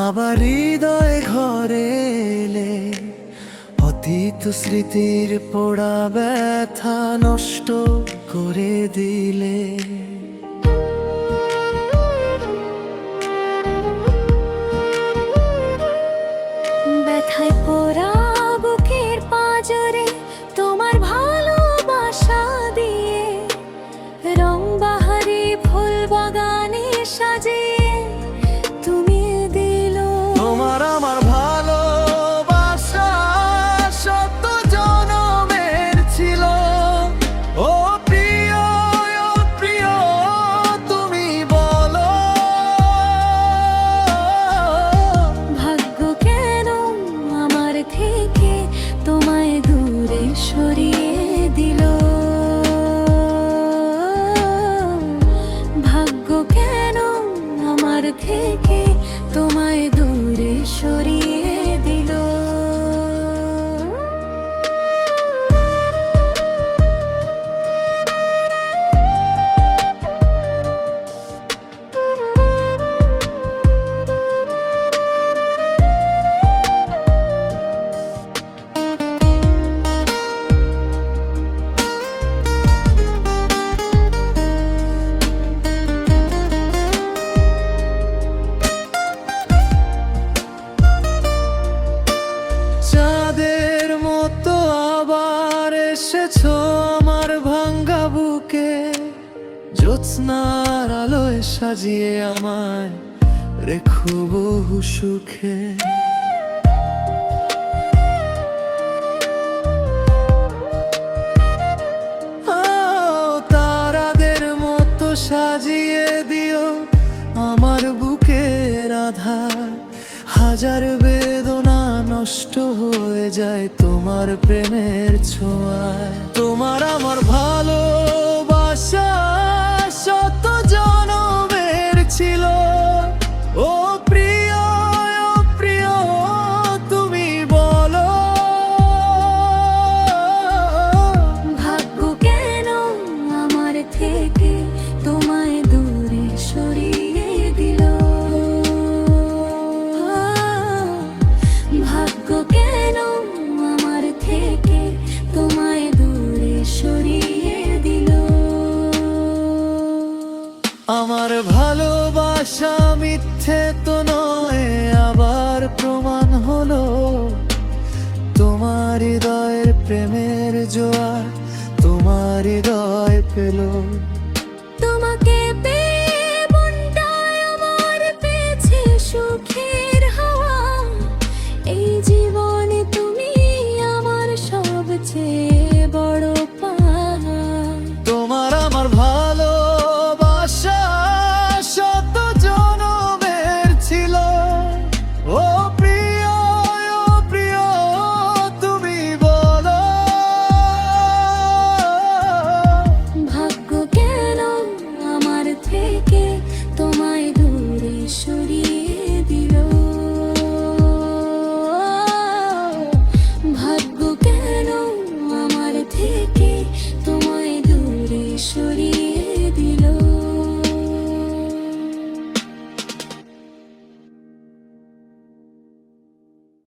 আবার হৃদয় ঘরে এলে অতীত স্মৃতির পোড়া ব্যথা নষ্ট করে দিলে। ব্যথায় পোড়া বুকের পাঁজরে তোমার ভালোবাসা দিয়ে রং বাহারি ফুল বাগানে সাজিয়ে তুমি দিল। তোমার আমার ভালোবাসা শত জনমের ছিল। ও প্রিয়, ও প্রিয়, তুমি বলো ভাগ্য কেন আমার থেকে তোমায় দূরে সরিয়ে দিল। ভাগ্য কেন আমার থেকে তোমায় দূরে সরিয়ে দিল। চাঁদের মতো আবার এসেছো আমার ভাঙ্গা বুকে, জ্যোৎস্নার আলোয় সাজিয়ে আমায় রেখো বহু সুখে। তারাদের মতো সাজিয়ে দিও আমার বুকের আধার। হাজার বেদনা নষ্ট হয়ে যায় তোমার প্রেমের ছোঁয়ায়। তোমার আমার ভালোবাসা শত জনমের ছিল। ও প্রিয়, ও প্রিয়, তুমি বলো ভাগ্য কেন আমার থেকে তোমায় দূরে সরিয়ে দিল। ভাগ্য কেন আমার থেকে তোমায় দূরে সরিয়ে দিল। আমার ভালোবাসা মিথ্যে তো নয়, আবার প্রমাণ হলো তোমার হৃদয়ের প্রেমের জোয়ার তোমার হৃদয় পেল।